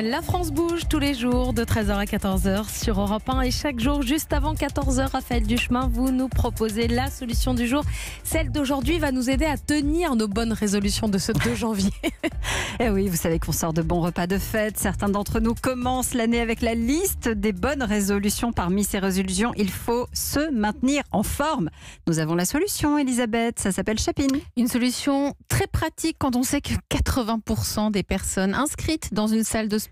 La France bouge tous les jours de 13h à 14h sur Europe 1 et chaque jour juste avant 14h, Raphaël Duchemin, vous nous proposez la solution du jour. Celle d'aujourd'hui va nous aider à tenir nos bonnes résolutions de ce 2 janvier. Et oui, vous savez qu'on sort de bons repas de fête. Certains d'entre nous commencent l'année avec la liste des bonnes résolutions. Parmi ces résolutions, il faut se maintenir en forme. Nous avons la solution, Elisabeth, ça s'appelle Chapin. Une solution très pratique quand on sait que 80% des personnes inscrites dans une salle de sport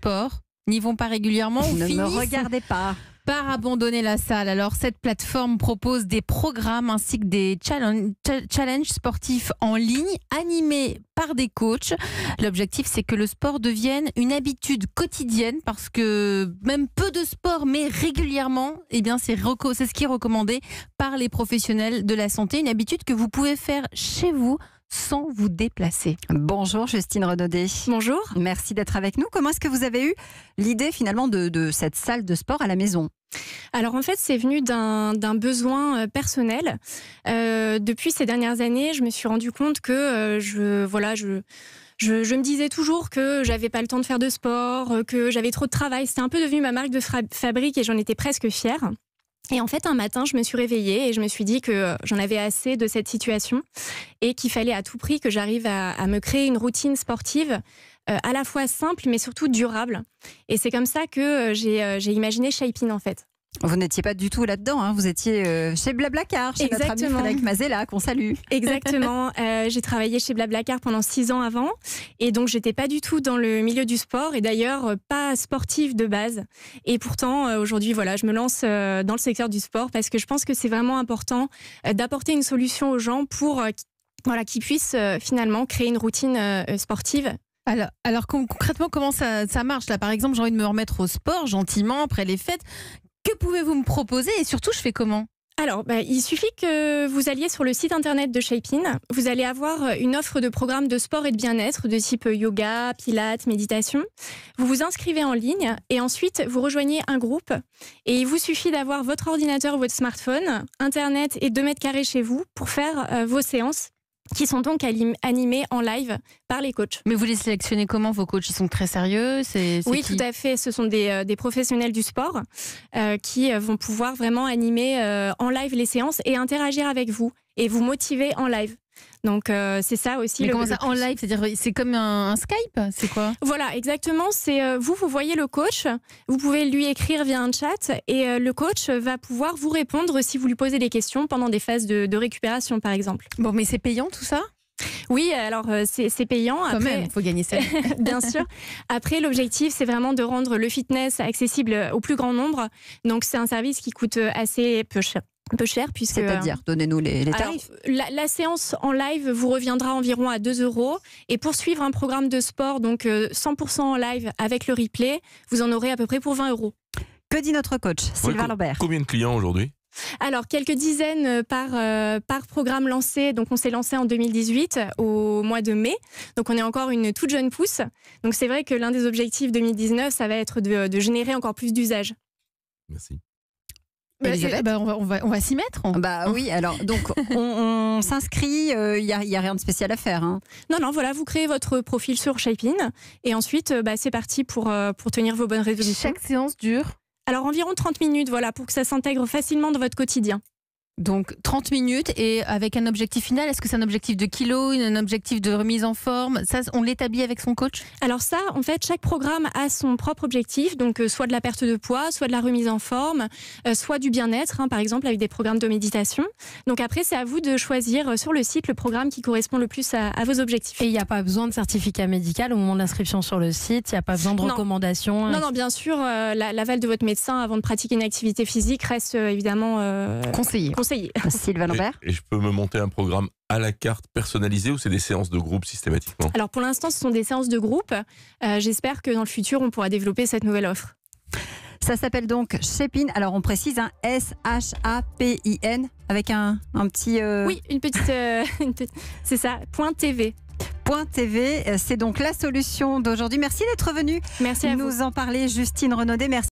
n'y vont pas régulièrement ou Ne me finissent regardez pas. par abandonner la salle. Alors cette plateforme propose des programmes ainsi que des challenges sportifs en ligne animés par des coachs. L'objectif, c'est que le sport devienne une habitude quotidienne parce que même peu de sport mais régulièrement, eh bien c'est ce qui est recommandé par les professionnels de la santé. Une habitude que vous pouvez faire chez vous sans vous déplacer. Bonjour Justine Renaudet. Bonjour. Merci d'être avec nous. Comment est-ce que vous avez eu l'idée finalement de cette salle de sport à la maison ? Alors en fait, c'est venu d'un besoin personnel. Depuis ces dernières années, je me suis rendu compte que je me disais toujours que j'avais pas le temps de faire de sport, que j'avais trop de travail. C'était un peu devenu ma marque de fabrique et j'en étais presque fière. Et en fait, un matin, je me suis réveillée et je me suis dit que j'en avais assez de cette situation et qu'il fallait à tout prix que j'arrive à me créer une routine sportive à la fois simple mais surtout durable. Et c'est comme ça que j'ai imaginé Chapin en fait. Vous n'étiez pas du tout là-dedans, hein. Vous étiez chez Blablacar, chez notre ami Frédéric Mazella, qu'on salue. Exactement. J'ai travaillé chez Blablacar pendant 6 ans avant. Et donc, j'étais pas du tout dans le milieu du sport. Et d'ailleurs, pas sportive de base. Et pourtant, aujourd'hui, je me lance dans le secteur du sport parce que je pense que c'est vraiment important d'apporter une solution aux gens pour qu'ils puissent finalement créer une routine sportive. Alors concrètement, comment ça marche là? Par exemple, j'ai envie de me remettre au sport gentiment après les fêtes. Que pouvez-vous me proposer et surtout, je fais comment? Alors, il suffit que vous alliez sur le site internet de Chapin. Vous allez avoir une offre de programmes de sport et de bien-être de type yoga, pilates, méditation. Vous vous inscrivez en ligne et ensuite vous rejoignez un groupe. Et il vous suffit d'avoir votre ordinateur ou votre smartphone, internet et 2 mètres carrés chez vous pour faire vos séances, qui sont donc animés en live par les coachs. Mais vous les sélectionnez comment, vos coachs? Ils sont très sérieux? Oui, tout à fait. Ce sont des professionnels du sport qui vont pouvoir vraiment animer en live les séances et interagir avec vous et vous motiver en live. Donc c'est ça aussi. Mais comment ça en live? C'est-à-dire c'est comme un Skype? C'est quoi? Voilà, exactement. C'est vous voyez le coach, vous pouvez lui écrire via un chat et le coach va pouvoir vous répondre si vous lui posez des questions pendant des phases de récupération par exemple. Bon, mais c'est payant tout ça? Oui, alors c'est payant. Quand même, il faut gagner ça. Bien sûr. Après, l'objectif, c'est vraiment de rendre le fitness accessible au plus grand nombre. Donc c'est un service qui coûte assez peu cher puisque... C'est-à-dire, donnez-nous les tarifs. La séance en live vous reviendra environ à 2 € et pour suivre un programme de sport, donc 100% en live avec le replay, vous en aurez à peu près pour 20 €. Que dit notre coach, Sylvain Lambert? Combien de clients aujourd'hui? Alors, quelques dizaines par programme lancé. Donc, on s'est lancé en 2018, au mois de mai. Donc, on est encore une toute jeune pousse. Donc, c'est vrai que l'un des objectifs 2019, ça va être de générer encore plus d'usages. Merci. On va s'y mettre. Oui, alors, donc, on s'inscrit, il n'y a rien de spécial à faire. Hein. Non, vous créez votre profil sur Chapin. Et ensuite, c'est parti pour tenir vos bonnes résolutions. Chaque séance dure? Alors environ 30 minutes, pour que ça s'intègre facilement dans votre quotidien. Donc 30 minutes et avec un objectif final, est-ce que c'est un objectif de kilos, un objectif de remise en forme? Ça, on l'établit avec son coach? Alors ça, en fait, chaque programme a son propre objectif, donc soit de la perte de poids, soit de la remise en forme, soit du bien-être, par exemple avec des programmes de méditation. Donc après, c'est à vous de choisir sur le site le programme qui correspond le plus à vos objectifs. Et il n'y a pas besoin de certificat médical au moment de l'inscription sur le site? Il n'y a pas besoin de recommandations? Non, bien sûr, l'aval de votre médecin avant de pratiquer une activité physique reste évidemment conseillé. Sylvain Lambert. Et je peux me monter un programme à la carte personnalisé ou c'est des séances de groupe systématiquement? Alors pour l'instant, ce sont des séances de groupe. J'espère que dans le futur, on pourra développer cette nouvelle offre. Ça s'appelle donc Chapin. Alors on précise SHAPIN avec un petit... Oui, une petite c'est ça, .tv. .tv, c'est donc la solution d'aujourd'hui. Merci d'être venue Merci à vous. Nous en parler, Justine Renaudet. Merci.